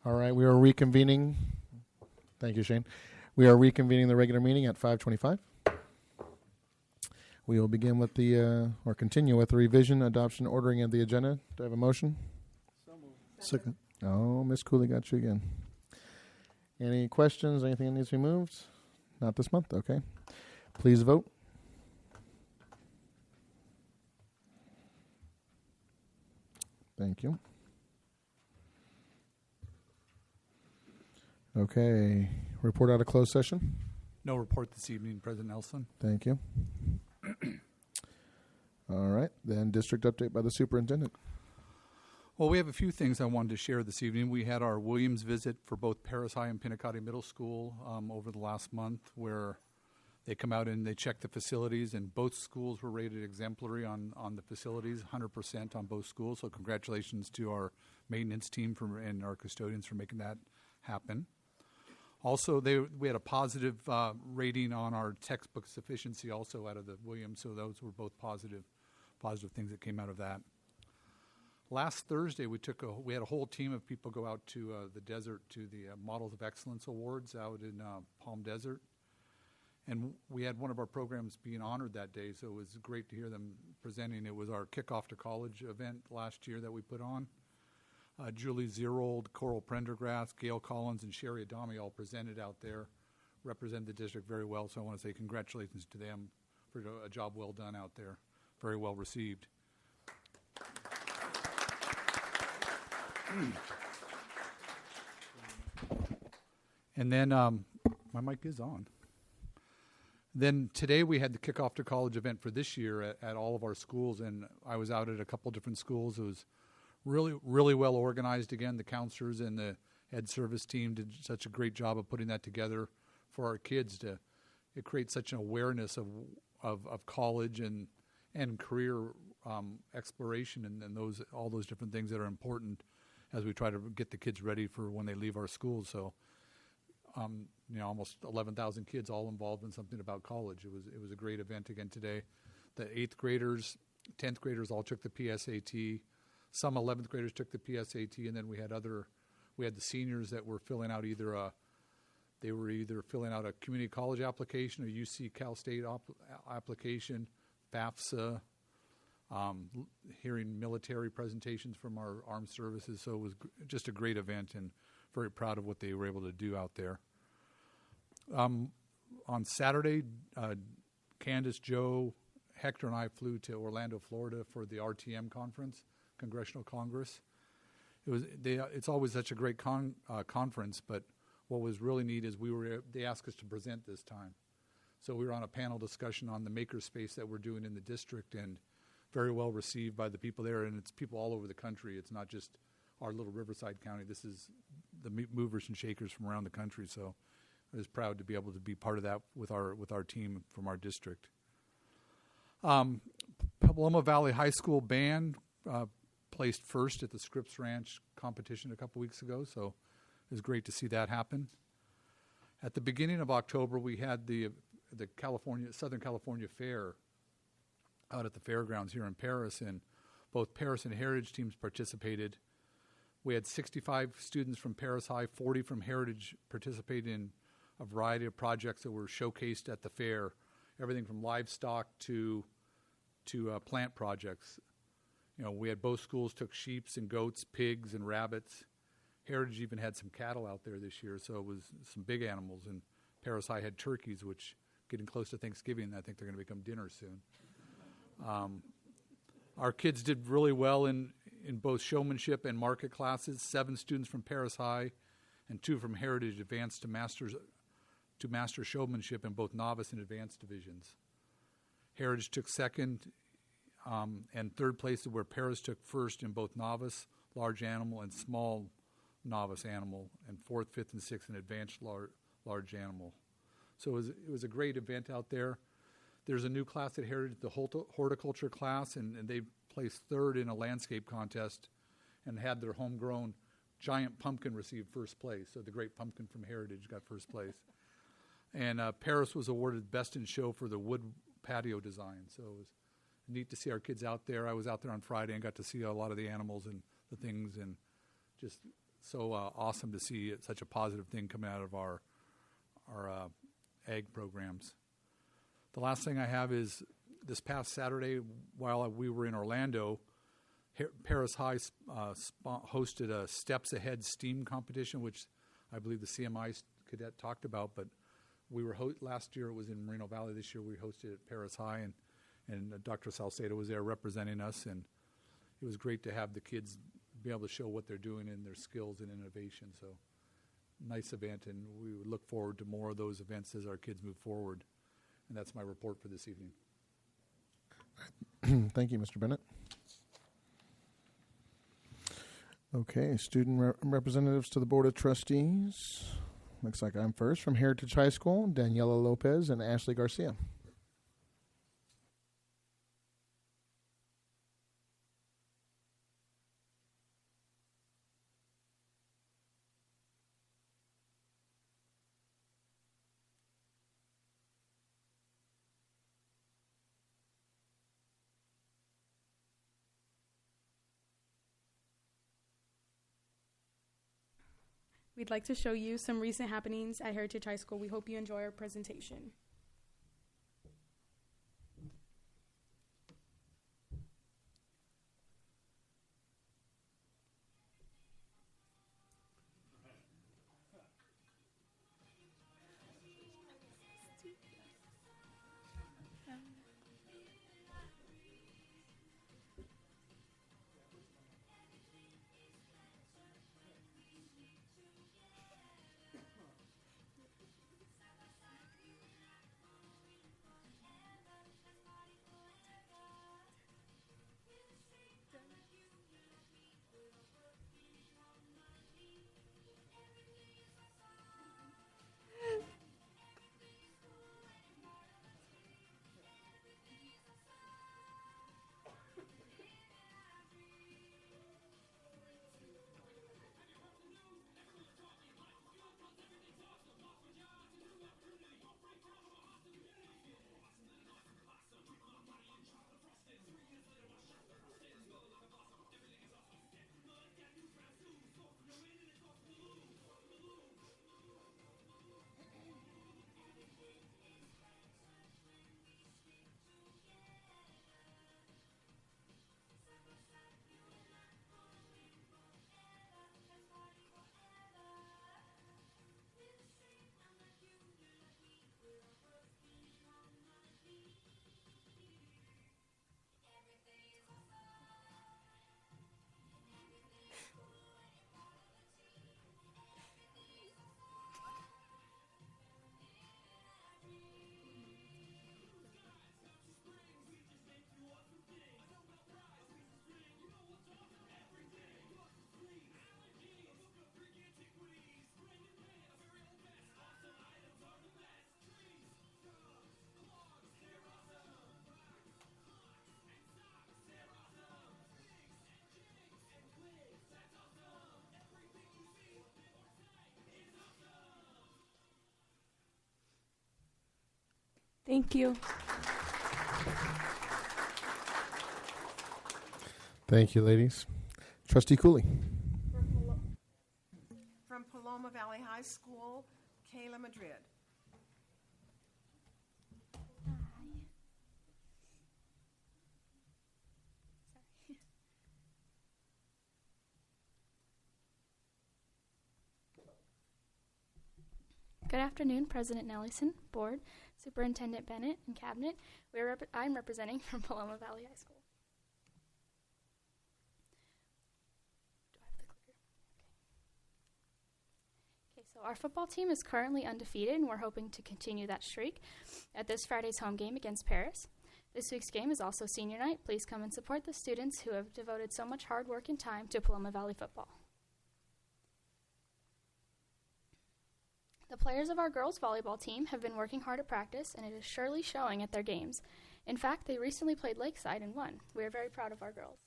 All right, we are reconvening. Thank you, Shane. We are reconvening the regular meeting at 5:25. We will begin with or continue with the revision, adoption, ordering of the agenda. Do I have a motion? So moved. Second. Oh, Miss Cooley got you again. Any questions? Anything that needs to be moved? Not this month. Okay. Please vote. Thank you. Okay. Report out of closed session. No report this evening, President Nelson. Thank you. All right. Then district update by the superintendent. Well, we have a few things I wanted to share this evening. We had our Williams visit for both Paris High and Pinacate Middle School over the last month, where they come out and they check the facilities, and both schools were rated exemplary on the facilities, 100% on both schools. So congratulations to our maintenance team and our custodians for making that happen. Also, we had a positive rating on our textbook sufficiency also out of the Williams, so those were both positive things that came out of that. Last Thursday, we had a whole team of people go out to the desert to the Models of Excellence Awards out in Palm Desert. And we had one of our programs being honored that day, so it was great to hear them presenting. It was our Kickoff to College event last year that we put on. Julie Zerold, Coral Prendergrass, Gail Collins, and Sherry Adami all presented out there, represented the district very well, so I want to say congratulations to them for a job well done out there, very well received. And then my mic is on. Then today we had the Kickoff to College event for this year at all of our schools, and I was out at a couple different schools. It was really, really well organized. Again, the counselors and the ed service team did such a great job of putting that together for our kids. It creates such an awareness of college and career exploration and all those different things that are important as we try to get the kids ready for when they leave our schools. So, almost 11,000 kids all involved in something about college. It was a great event again today. The 8th graders, 10th graders all took the PSAT. Some 11th graders took the PSAT, and then we had the seniors that were filling out either filling out a community college application, a UC Cal State application, FAFSA, hearing military presentations from our armed services. So it was just a great event, and very proud of what they were able to do out there. On Saturday, Candace, Joe, Hector, and I flew to Orlando, Florida for the RTM conference, Congressional Congress. It's always such a great conference, but what was really neat is they asked us to present this time. So we were on a panel discussion on the makerspace that we're doing in the district, and very well received by the people there, and it's people all over the country. It's not just our little Riverside County. This is the movers and shakers from around the country. So I was proud to be able to be part of that with our team from our district. Paloma Valley High School band placed first at the Scripps Ranch competition a couple weeks ago, so it was great to see that happen. At the beginning of October, we had the Southern California Fair out at the fairgrounds here in Paris, and both Paris and Heritage teams participated. We had 65 students from Paris High, 40 from Heritage participated in a variety of projects that were showcased at the fair, everything from livestock to plant projects. We had both schools took sheep and goats, pigs and rabbits. Heritage even had some cattle out there this year, so it was some big animals. And Paris High had turkeys, which getting close to Thanksgiving, I think they're going to become dinner soon. Our kids did really well in both showmanship and market classes. 7 students from Paris High and 2 from Heritage advanced to master showmanship in both novice and advanced divisions. Heritage took second and third place, where Paris took first in both novice, large animal, and small novice animal, and 4th, 5th, and 6th in advanced large animal. So it was a great event out there. There's a new class at Heritage, the horticulture class, and they placed third in a landscape contest and had their homegrown giant pumpkin receive first place. So the great pumpkin from Heritage got first place. And Paris was awarded Best in Show for the wood patio design. So it was neat to see our kids out there. I was out there on Friday and got to see a lot of the animals and the things, and just so awesome to see such a positive thing coming out of our ag programs. The last thing I have is this past Saturday, while we were in Orlando, Paris High hosted a Steps Ahead STEAM competition, which I believe the CMI cadet talked about. But we were last year it was in Moreno Valley. This year we hosted it at Paris High, and Dr. Salcedo was there representing us, and it was great to have the kids be able to show what they're doing and their skills and innovation. So nice event, and we would look forward to more of those events as our kids move forward. And that's my report for this evening. Thank you, Mr. Bennett. Okay, student representatives to the Board of Trustees. Looks like I'm first from Heritage High School, Daniela Lopez and Ashley Garcia. We'd like to show you some recent happenings at Heritage High School. We hope you enjoy our presentation. Thank you. Thank you, ladies. Trustee Cooley. From Paloma Valley High School, Kayla Madrid. Good afternoon, President Nellison, Board, Superintendent Bennett, and Cabinet. I'm representing from Paloma Valley High School. Do I have the clicker? Okay, so our football team is currently undefeated, and we're hoping to continue that streak at this Friday's home game against Paris. This week's game is also senior night. Please come and support the students who have devoted so much hard work and time to Paloma Valley football. The players of our girls' volleyball team have been working hard at practice, and it is surely showing at their games. In fact, they recently played Lakeside and won. We are very proud of our girls.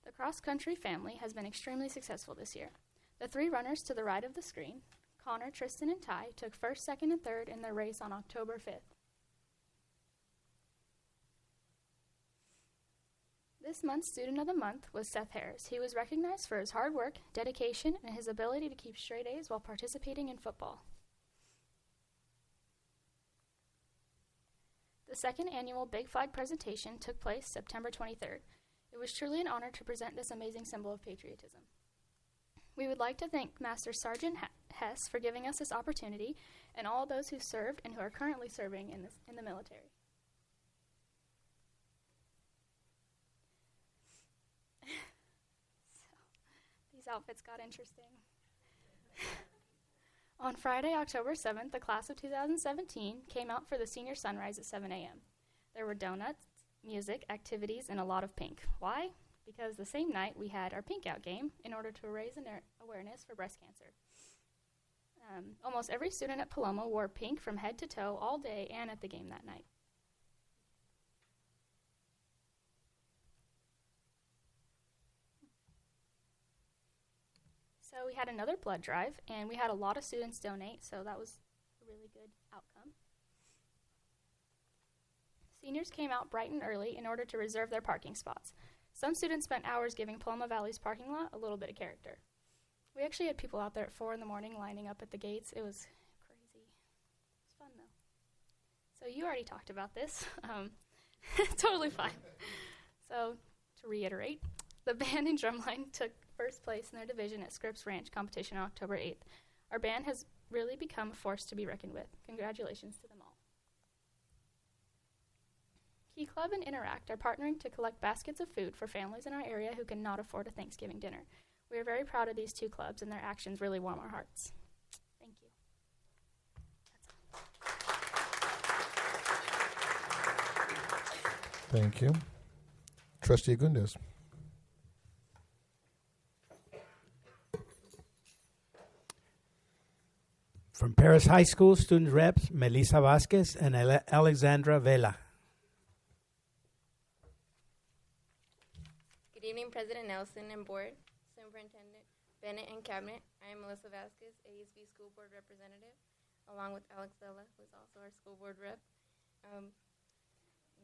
The cross-country family has been extremely successful this year. The three runners to the right of the screen, Connor, Tristan, and Ty, took first, second, and third in their race on October 5th. This month's Student of the Month was Seth Harris. He was recognized for his hard work, dedication, and his ability to keep straight A's while participating in football. The second annual Big Flag presentation took place September 23rd. It was truly an honor to present this amazing symbol of patriotism. We would like to thank Master Sergeant Hess for giving us this opportunity and all those who served and who are currently serving in the military. These outfits got interesting. On Friday, October 7th, the class of 2017 came out for the senior sunrise at 7 a.m. There were donuts, music, activities, and a lot of pink. Why? Because the same night we had our Pink Out game in order to raise awareness for breast cancer. Almost every student at Paloma wore pink from head to toe all day and at the game that night. So we had another blood drive, and we had a lot of students donate, so that was a really good outcome. Seniors came out bright and early in order to reserve their parking spots. Some students spent hours giving Paloma Valley's parking lot a little bit of character. We actually had people out there at 4 in the morning lining up at the gates. It was crazy. It was fun, though. So you already talked about this. Totally fine. So to reiterate, the band and drumline took first place in their division at Scripps Ranch competition on October 8th. Our band has really become a force to be reckoned with. Congratulations to them all. Key Club and Interact are partnering to collect baskets of food for families in our area who cannot afford a Thanksgiving dinner. We are very proud of these two clubs, and their actions really warm our hearts. Thank you. Thank you. Trustee Agundes. From Paris High School, student reps Melissa Vasquez and Alexandra Vela. Good evening, President Nelson and Board, Superintendent Bennett and Cabinet. I am Melissa Vasquez, ASB School Board Representative, along with Alex Vela, who is also our School Board Rep.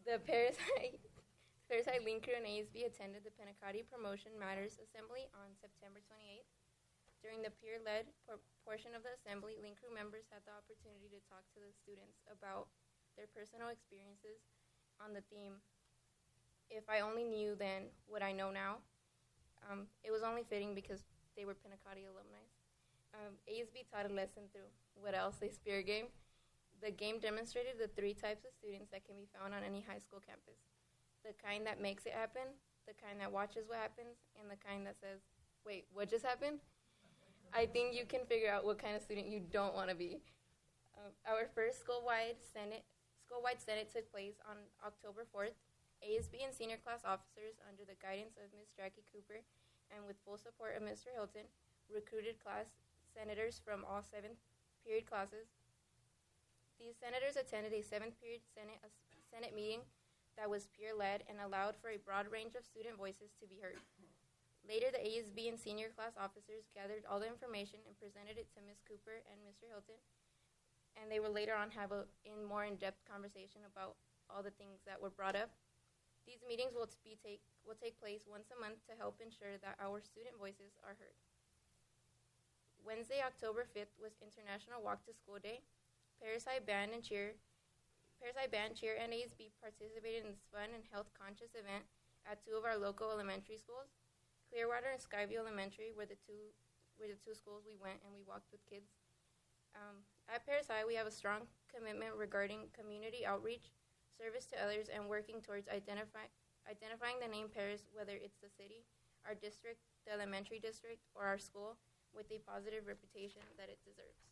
The Paris High Link Crew and ASB attended the Penacati Promotion Matters Assembly on September 28th. During the peer-led portion of the assembly, Link Crew members had the opportunity to talk to the students about their personal experiences on the theme, "If I only knew then what I know now." It was only fitting because they were Penacati alumni. ASB taught a lesson through What Else, a Spirit game. The game demonstrated the 3 types of students that can be found on any high school campus. The kind that makes it happen, the kind that watches what happens, and the kind that says, "Wait, what just happened?" I think you can figure out what kind of student you don't want to be. Our first school-wide Senate took place on October 4th. ASB and senior class officers, under the guidance of Ms. Jackie Cooper and with full support of Mr. Hilton, recruited class senators from all 7th period classes. These senators attended a 7th period Senate meeting that was peer-led and allowed for a broad range of student voices to be heard. Later, the ASB and senior class officers gathered all the information and presented it to Ms. Cooper and Mr. Hilton, and they will later on have a more in-depth conversation about all the things that were brought up. These meetings will take place once a month to help ensure that our student voices are heard. Wednesday, October 5th was International Walk to School Day. Paris High Band Cheer and ASB participated in this fun and health-conscious event at 2 of our local elementary schools. Clearwater and Skyview Elementary were the two schools we went and we walked with kids. At Paris High, we have a strong commitment regarding community outreach, service to others, and working towards identifying the name Paris, whether it's the city, our district, the elementary district, or our school, with a positive reputation that it deserves.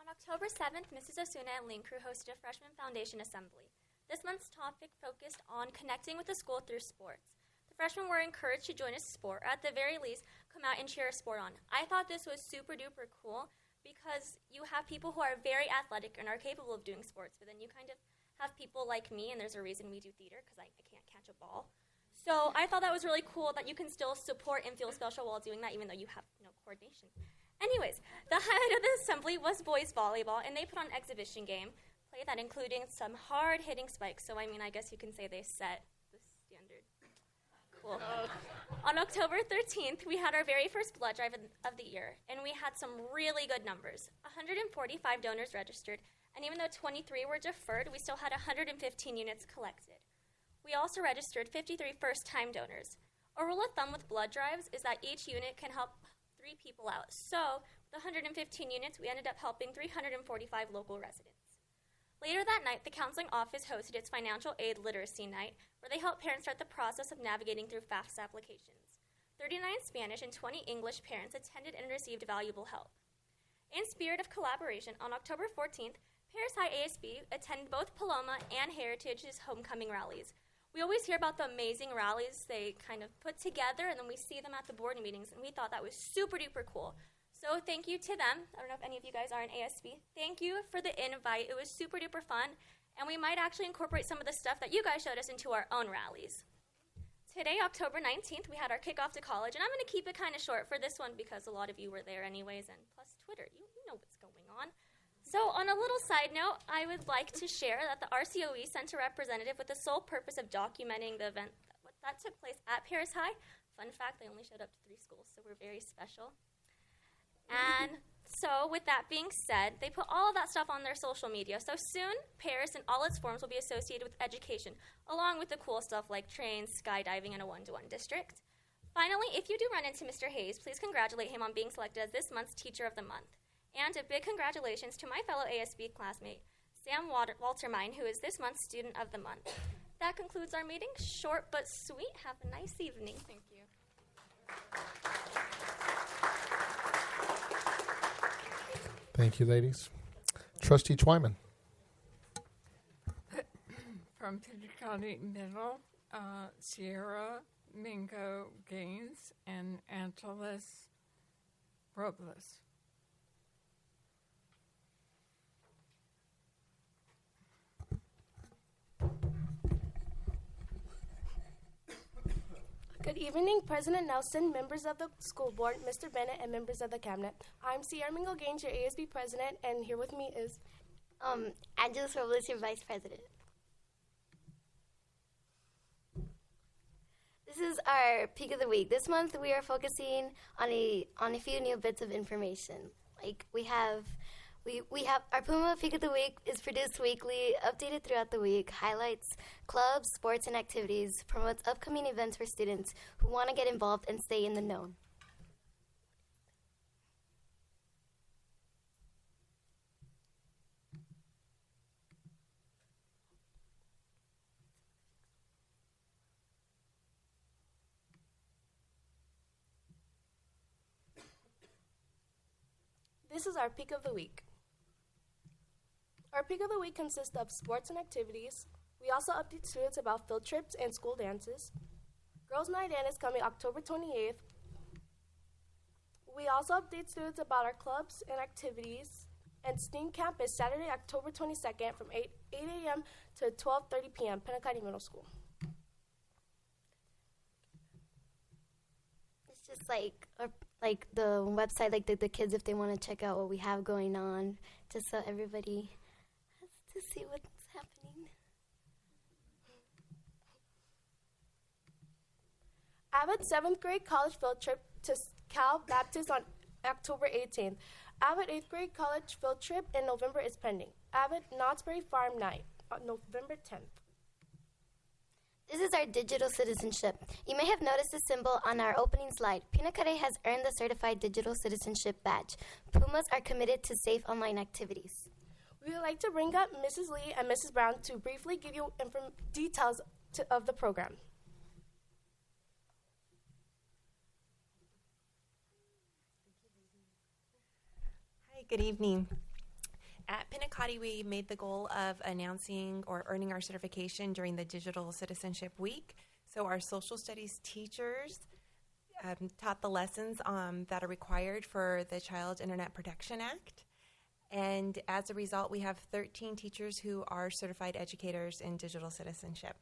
On October 7th, Mrs. Osuna and Link Crew hosted a Freshman Foundation Assembly. This month's topic focused on connecting with the school through sports. The freshmen were encouraged to join a sport, or at the very least, come out and cheer a sport on. I thought this was super duper cool because you have people who are very athletic and are capable of doing sports, but then you kind of have people like me, and there's a reason we do theater because I can't catch a ball. So I thought that was really cool that you can still support and feel special while doing that, even though you have no coordination. Anyways, the highlight of the assembly was boys volleyball, and they put on an exhibition game play that including some hard-hitting spikes. So, I mean, I guess you can say they set the standard. Cool. On October 13th, we had our very first blood drive of the year, and we had some really good numbers. 145 donors registered, and even though 23 were deferred, we still had 115 units collected. We also registered 53 first-time donors. A rule of thumb with blood drives is that each unit can help 3 people out. So, the 115 units, we ended up helping 345 local residents. Later that night, the counseling office hosted its financial aid literacy night, where they helped parents start the process of navigating through FAFSA applications. 39 Spanish and 20 English parents attended and received valuable help. In spirit of collaboration, on October 14th, Paris High ASB attended both Paloma and Heritage's homecoming rallies. We always hear about the amazing rallies they kind of put together, and then we see them at the board meetings, and we thought that was super duper cool. So thank you to them. I don't know if any of you guys are in ASB. Thank you for the invite. It was super duper fun, and we might actually incorporate some of the stuff that you guys showed us into our own rallies. Today, October 19th, we had our kickoff to college, and I'm going to keep it kind of short for this one because a lot of you were there anyways, and plus Twitter, you know what's going on. So on a little side note, I would like to share that the RCOE sent a representative with the sole purpose of documenting the event that took place at Paris High. Fun fact, they only showed up to 3 schools, so we're very special. And so with that being said, they put all of that stuff on their social media. So soon, Paris in all its forms will be associated with education, along with the cool stuff like trains, skydiving, and a 1-to-1 district. Finally, if you do run into Mr. Hayes, please congratulate him on being selected as this month's Teacher of the Month. And a big congratulations to my fellow ASB classmate, Sam Waltermine, who is this month's Student of the Month. That concludes our meeting. Short but sweet. Have a nice evening. Thank you. Thank you, ladies. Trustee Twyman. From Pidgeotto Middle, Sierra Mingo Gaines and Angeles Robles. Good evening, President Nelson, members of the school board, Mr. Bennett, and members of the cabinet. I'm Sierra Mingo Gaines, your ASB president, and here with me is Angeles Robles, your vice president. This is our peak of the week. This month we are focusing on a few new bits of information. Like we have our Puma Peak of the Week is produced weekly, updated throughout the week, highlights clubs, sports, and activities, promotes upcoming events for students who want to get involved and stay in the know. This is our peak of the week. Our peak of the week consists of sports and activities. We also update students about field trips and school dances. Girls' Night In is coming October 28th. We also update students about our clubs and activities. And STEAM Camp is Saturday, October 22nd from 8 a.m. to 12:30 p.m., Pinacati Middle School. It's just like the website, like the kids, if they want to check out what we have going on, just so everybody has to see what's happening. Avid's 7th grade college field trip to Cal Baptist on October 18th. Avid 8th grade college field trip in November is pending. Avid Knott's Berry Farm Night on November 10th. This is our digital citizenship. You may have noticed the symbol on our opening slide. Pinacate has earned the Certified Digital Citizenship Badge. Pumas are committed to safe online activities. We would like to bring up Mrs. Lee and Mrs. Brown to briefly give you details of the program. Hi, good evening. At Pinacati, we made the goal of announcing or earning our certification during the Digital Citizenship Week. So our social studies teachers taught the lessons that are required for the Child Internet Protection Act. And as a result, we have 13 teachers who are certified educators in digital citizenship.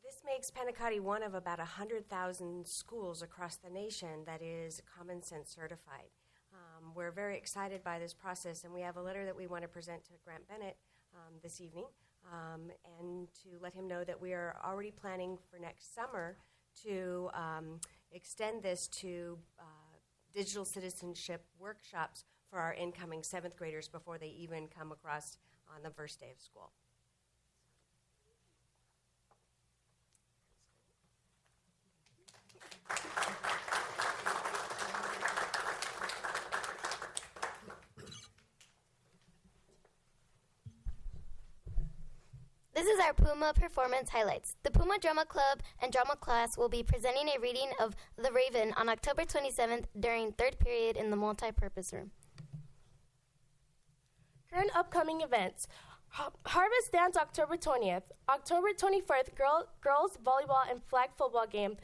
This makes Pinacati one of about 100,000 schools across the nation that is Common Sense certified. We're very excited by this process, and we have a letter that we want to present to Grant Bennett this evening. and to let him know that we are already planning for next summer to extend this to digital citizenship workshops for our incoming 7th graders before they even come across on the first day of school. This is our Puma performance highlights. The Puma Drama Club and Drama Class will be presenting a reading of The Raven on October 27th during 3rd period in the multi-purpose room. Current upcoming events. Harvest Dance October 20th. October 21st, girls volleyball and flag football game.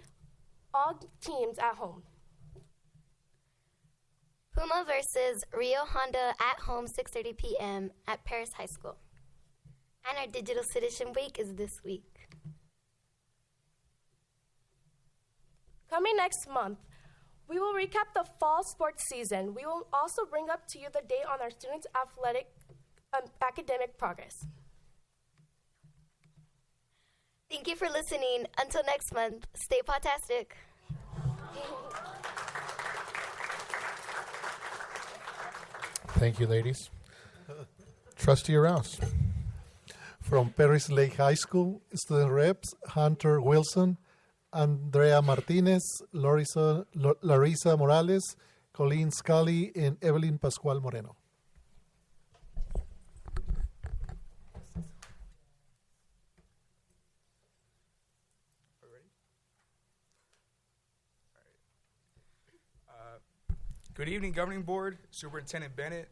All teams at home. Puma versus Rio Honda at home, 6:30 p.m. at Paris High School. And our Digital Citizen Week is this week. Coming next month, we will recap the fall sports season. We will also bring up to you the date on our students' athletic academic progress. Thank you for listening. Until next month, stay potastic. Thank you, ladies. Trustee Rouse. From Paris Lake High School, student reps Hunter Wilson, Andrea Martinez, Larissa Morales, Colleen Scully, and Evelyn Pascual Moreno. Good evening, Governing Board, Superintendent Bennett,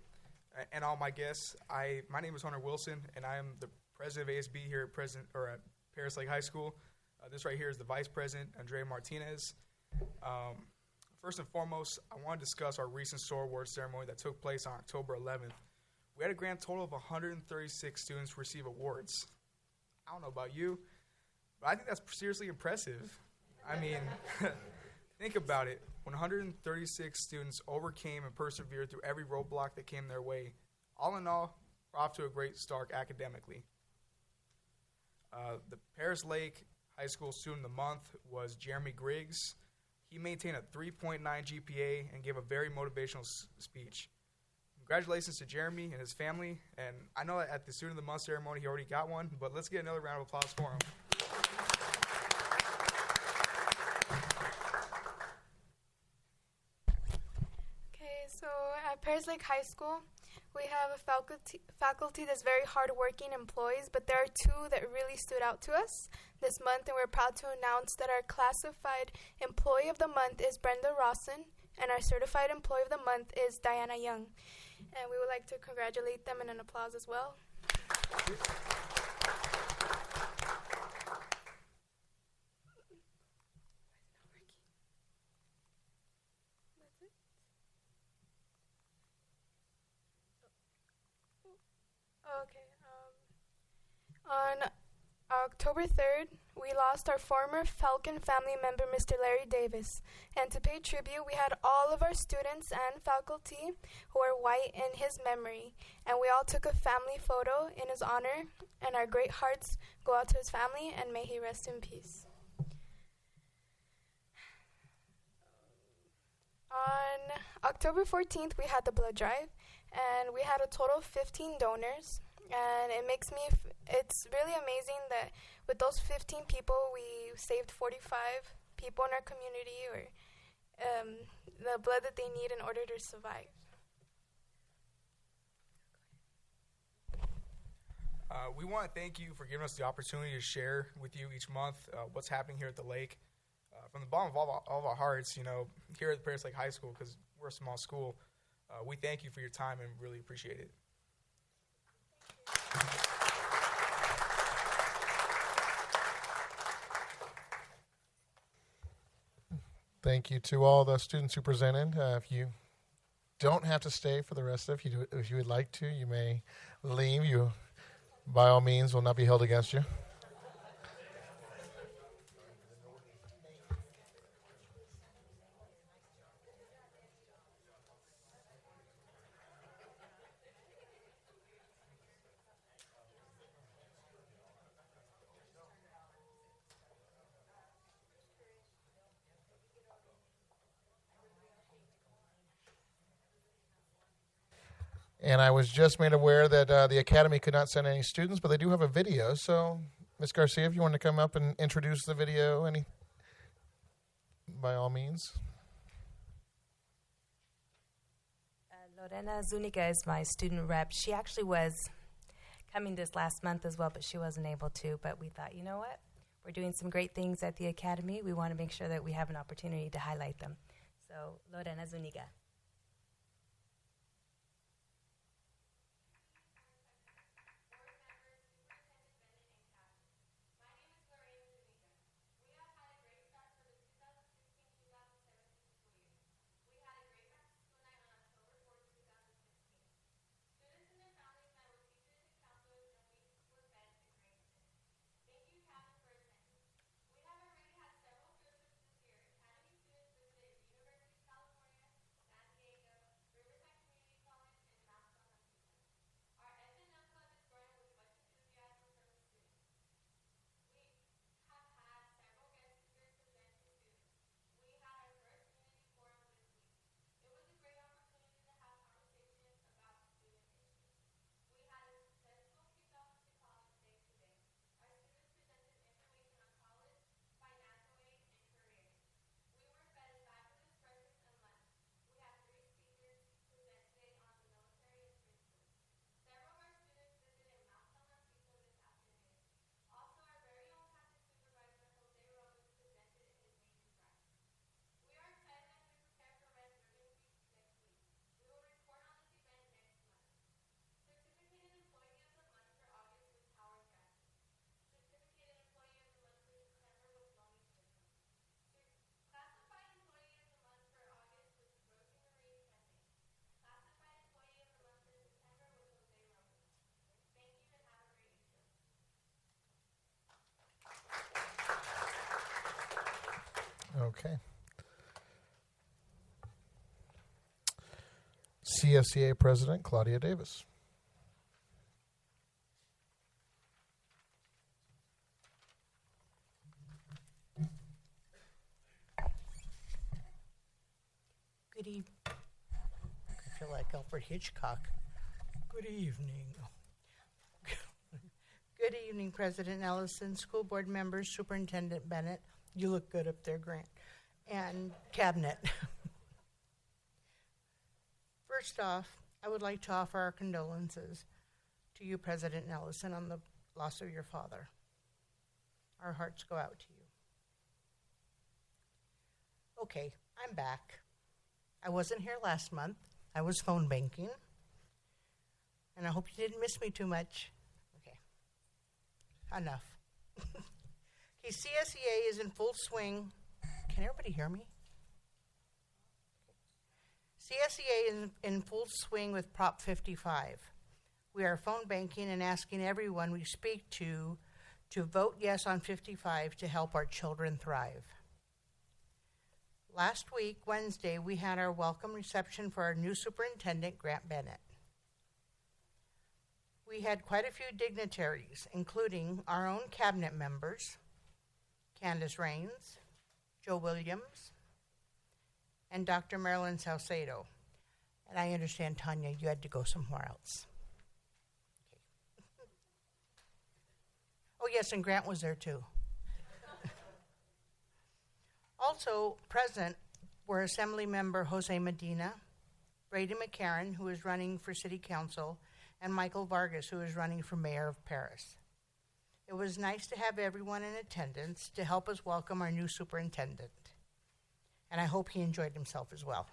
and all my guests. My name is Hunter Wilson, and I am the President of ASB here at Paris Lake High School. This right here is the Vice President, Andrea Martinez. First and foremost, I want to discuss our recent SOAR Awards ceremony that took place on October 11th. We had a grand total of 136 students receive awards. I don't know about you, but I think that's seriously impressive. I mean, think about it. 136 students overcame and persevered through every roadblock that came their way. All in all, we're off to a great start academically. The Paris Lake High School Student of the Month was Jeremy Griggs. He maintained a 3.9 GPA and gave a very motivational speech. Congratulations to Jeremy and his family. And I know that at the Student of the Month ceremony he already got one, but let's get another round of applause for him. So at Paris Lake High School, we have a faculty that's very hardworking employees, but there are two that really stood out to us this month, and we're proud to announce that our classified employee of the month is Brenda Rawson, and our certified employee of the month is Diana Young. And we would like to congratulate them in an applause as well. Okay. On October 3rd, we lost our former Falcon family member, Mr. Larry Davis. And to pay tribute, we had all of our students and faculty who are white in his memory. And we all took a family photo in his honor. And our great hearts go out to his family, and may he rest in peace. On October 14th, we had the blood drive. And we had a total of 15 donors, and it's really amazing that with those 15 people, we saved 45 people in our community, or the blood that they need in order to survive. We want to thank you for giving us the opportunity to share with you each month what's happening here at the lake. From the bottom of all of our hearts, here at Paris Lake High School, because we're a small school, we thank you for your time and really appreciate it. Thank you to all the students who presented. If you don't have to stay for the rest of it, if you would like to, you may leave. You, by all means, will not be held against you. And I was just made aware that the Academy could not send any students, but they do have a video. So, Ms. Garcia, if you want to come up and introduce the video, by all means. Lorena Zuniga is my student rep. She actually was coming this last month as well, but she wasn't able to. But we thought, you know what? We're doing some great things at the Academy. We want to make sure that we have an opportunity to highlight them. So, Lorena Zuniga. Okay. CSEA President Claudia Davis. Good evening. I feel like Alfred Hitchcock. Good evening. Good evening, President Ellison, school board members, Superintendent Bennett. You look good up there, Grant. And Cabinet. First off, I would like to offer our condolences to you, President Ellison, on the loss of your father. Our hearts go out to you. Okay, I'm back. I wasn't here last month. I was phone banking. And I hope you didn't miss me too much. Okay, enough. Okay, CSEA is in full swing. Can everybody hear me? CSEA is in full swing with Prop 55. We are phone banking and asking everyone we speak to vote yes on 55 to help our children thrive. Last week, Wednesday, we had our welcome reception for our new superintendent, Grant Bennett. We had quite a few dignitaries, including our own cabinet members, Candace Rains, Joe Williams, and Dr. Marilyn Salcedo. And I understand, Tanya, you had to go somewhere else. Okay. Oh, yes, and Grant was there too. Also present were Assembly Member Jose Medina, Brady McCarron, who is running for City Council, and Michael Vargas, who is running for Mayor of Paris. It was nice to have everyone in attendance to help us welcome our new superintendent. And I hope he enjoyed himself as well.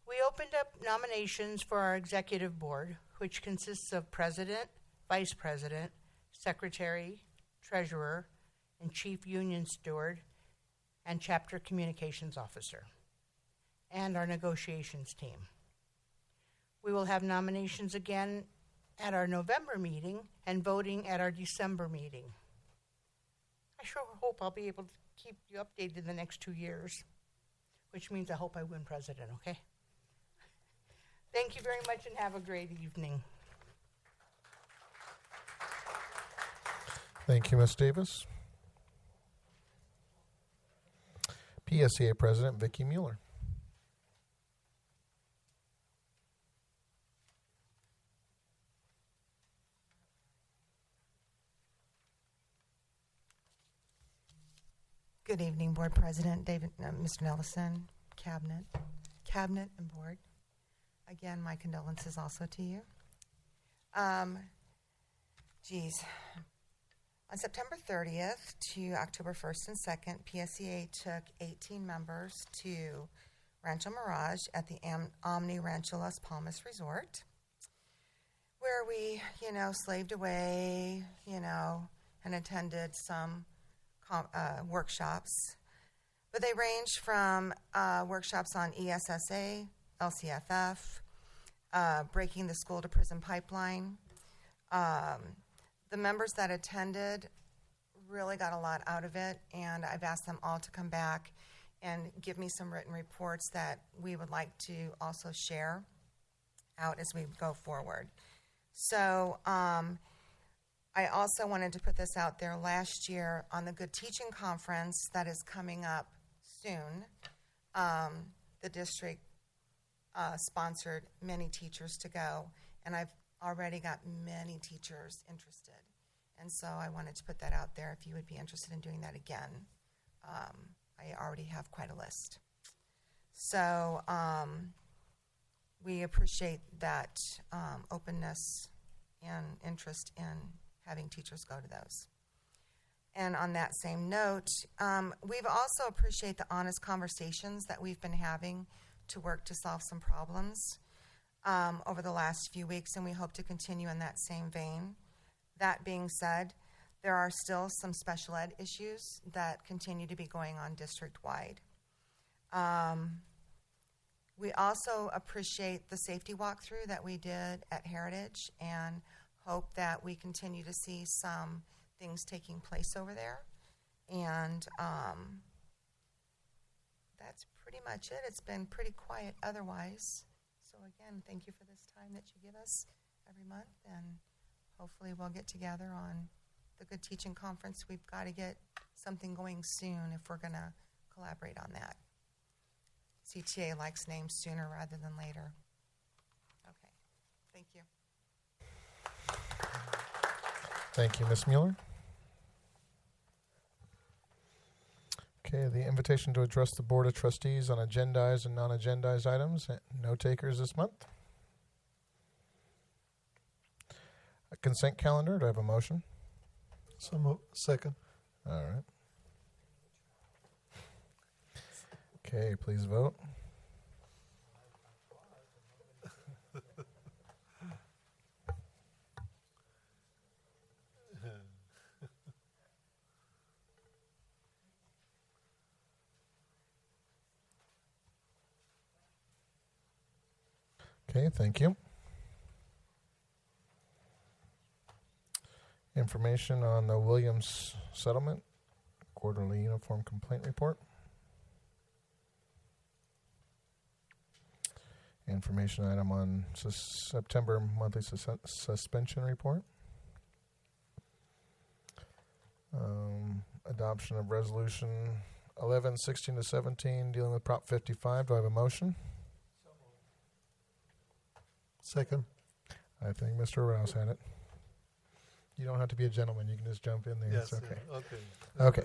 We opened up nominations for our executive board, which consists of president, vice president, secretary, treasurer, and chief union steward, and chapter communications officer, and our negotiations team. We will have nominations again at our November meeting and voting at our December meeting. I sure hope I'll be able to keep you updated in the next 2 years, which means I hope I win president, okay? Thank you very much and have a great evening. Thank you, Ms. Davis. PSEA President Vicki Mueller. Good evening, Board President, Mr. Nelson, Cabinet and Board. Again, my condolences also to you. On September 30th to October 1st and 2nd, PSEA took 18 members to Rancho Mirage at the Omni Rancho Las Palmas Resort, where we, slaved away, and attended some workshops. But they ranged from workshops on ESSA, LCFF, breaking the school to prison pipeline. The members that attended really got a lot out of it, and I've asked them all to come back and give me some written reports that we would like to also share out as we go forward. So I also wanted to put this out there. Last year on the Good Teaching Conference that is coming up soon, the district sponsored many teachers to go, and I've already got many teachers interested. And so I wanted to put that out there if you would be interested in doing that again. I already have quite a list. So we appreciate that openness and interest in having teachers go to those. And on that same note, we've also appreciate the honest conversations that we've been having to work to solve some problems over the last few weeks, and we hope to continue in that same vein. That being said, there are still some special ed issues that continue to be going on district-wide. We also appreciate the safety walkthrough that we did at Heritage and hope that we continue to see some things taking place over there. And that's pretty much it. It's been pretty quiet otherwise. So again, thank you for this time that you give us every month, and hopefully we'll get together on the Good Teaching Conference. We've got to get something going soon if we're going to collaborate on that. CTA likes names sooner rather than later. Okay, thank you. Thank you, Ms. Mueller. Okay, the invitation to address the Board of Trustees on agendized and non-agendized items. No takers this month. A consent calendar. Do I have a motion? Second. All right. Okay, please vote. Okay, thank you. Information on the Williams settlement, quarterly uniform complaint report. Information item on September monthly suspension report. Adoption of resolution 1116 to 17 dealing with Prop 55. Do I have a motion? Second. I think Mr. Rouse had it. You don't have to be a gentleman. You can just jump in there. Yes, it's okay. yeah, Okay.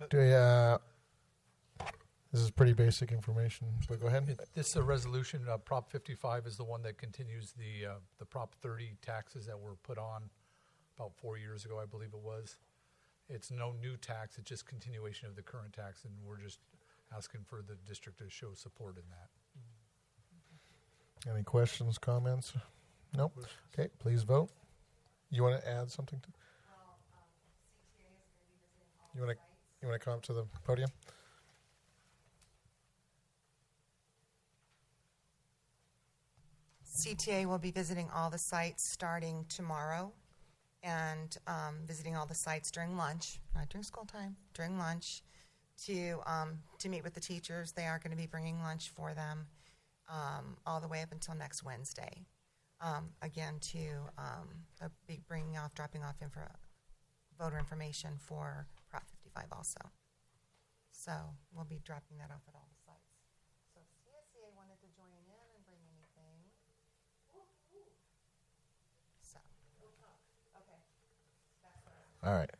Do we, this is pretty basic information, but go ahead. This is a resolution. Prop 55 is the one that continues the Prop 30 taxes that were put on about 4 years ago, I believe it was. It's no new tax. It's just continuation of the current tax, and we're just asking for the district to show support in that. Any questions, comments? Nope. Okay, please vote. You want to add something? You want to come up to the podium? CTA will be visiting all the sites starting tomorrow, and visiting all the sites during lunch, not during school time, during lunch, to meet with the teachers. They are going to be bringing lunch for them all the way up until next Wednesday. Again, to be dropping off voter information for Prop 55 also. So we'll be dropping that off at all the sites. So if CSEA wanted to join in and bring anything. So, okay. All right.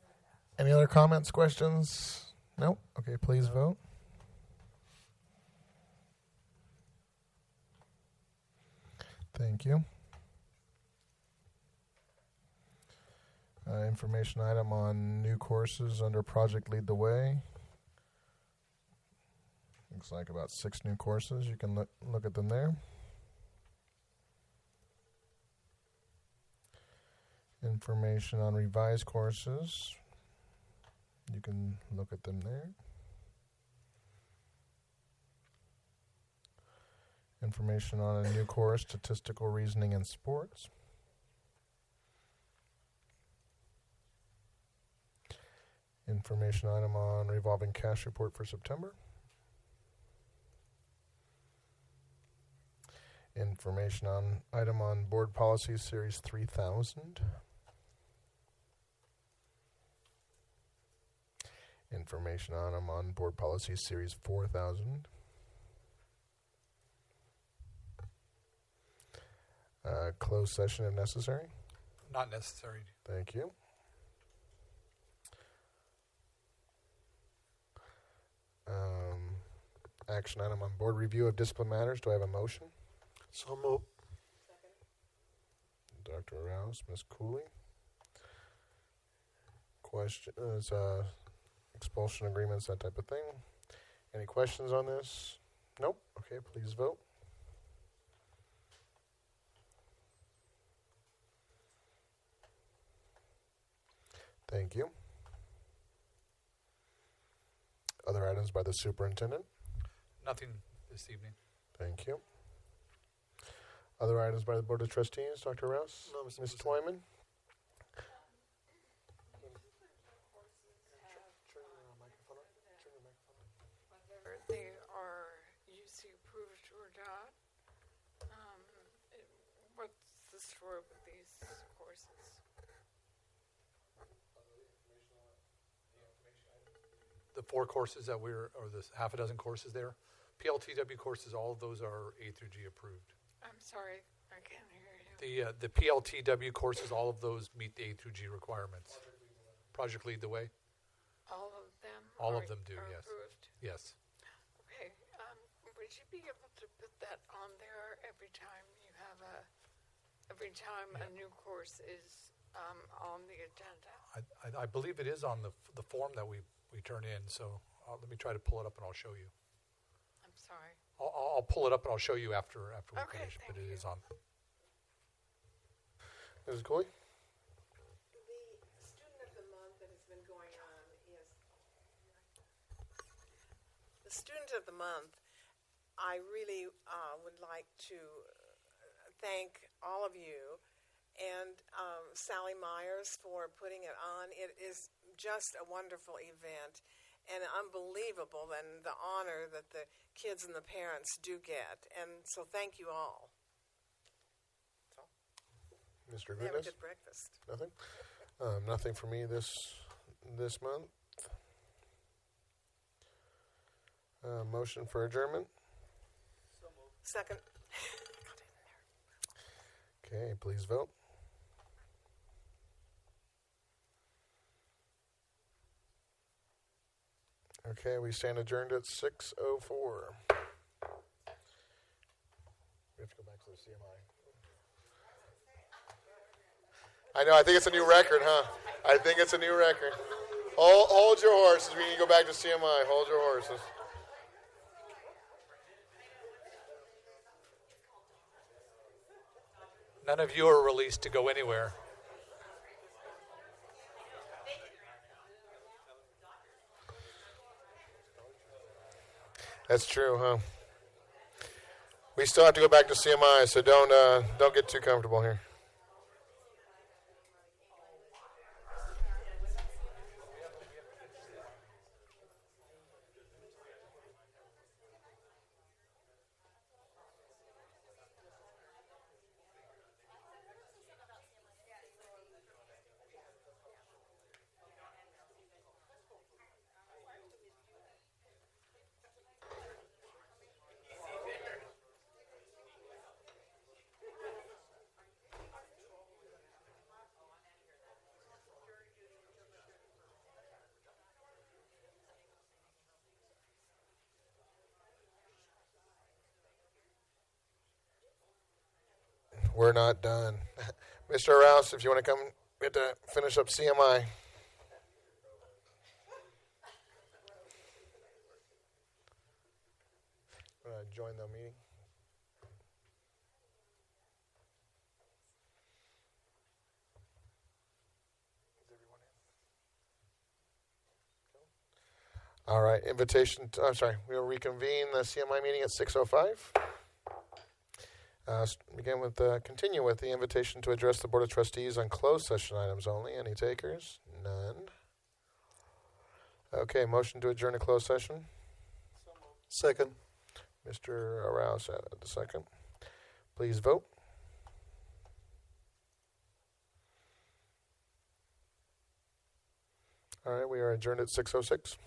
Any other comments, questions? Nope. Okay, please vote. Thank you. Information item on new courses under Project Lead the Way. Looks like about 6 new courses. You can look at them there. Information on revised courses. You can look at them there. Information on a new course, Statistical Reasoning and Sports. Information item on revolving cash report for September. Information item on Board Policy Series 3000. Information item on Board Policy Series 4000. Closed session if necessary. Not necessary. Thank you. Action item on board review of discipline matters. Do I have a motion? So moved. Dr. Rouse, Ms. Cooley. Questions, expulsion agreements, that type of thing. Any questions on this? Nope. Okay, please vote. Thank you. Other items by the superintendent? Nothing this evening. Thank you. Other items by the Board of Trustees, Dr. Rouse? No, Mr. Ms. President. Twyman? Whether they are UC approved or not. What's the story with these courses? The 4 courses that or the half a dozen courses there, PLTW courses, all of those are A through G approved. I'm sorry, I can't hear you. The PLTW courses, all of those meet the A through G requirements. Project Lead the Way? All of them? All of them do, are yes. Approved? Yes. Okay, would you be able to put that on there every time you have a new course is on the agenda? I believe it is on the form that we turn in, so let me try to pull it up and I'll show you. I'm sorry. I'll pull it up and I'll show you after we Okay, finish, but it is on. Mrs. Cooley? The Student of the Month that has been going on is the Student of the Month. I really would like to thank all of you and Sally Myers for putting it on. It is just a wonderful event and unbelievable and the honor that the kids and the parents do get. And so thank you all. Mr. They have a Goodness? good breakfast. Nothing? Nothing for me this month. Motion for adjournment? Second. Okay, please vote. Okay, we stand adjourned at 6:04. We have to go back to the CMI. I know, I think it's a new record, huh? I think it's a new record. Hold your horses. We need to go back to CMI. Hold your horses. None of you are released to go anywhere. That's true, huh? We still have to go back to CMI, so don't get too comfortable here. We're not done. Mr. Rouse, if you want to come, we have to finish up CMI. Join the meeting. All right, invitation. I'm sorry. We'll reconvene the CMI meeting at 6:05. Continue with the invitation to address the Board of Trustees on closed session items only. Any takers? None. Okay, motion to adjourn to closed session. Second. Mr. Rouse at the second. Please vote. All right, we are adjourned at 6:06.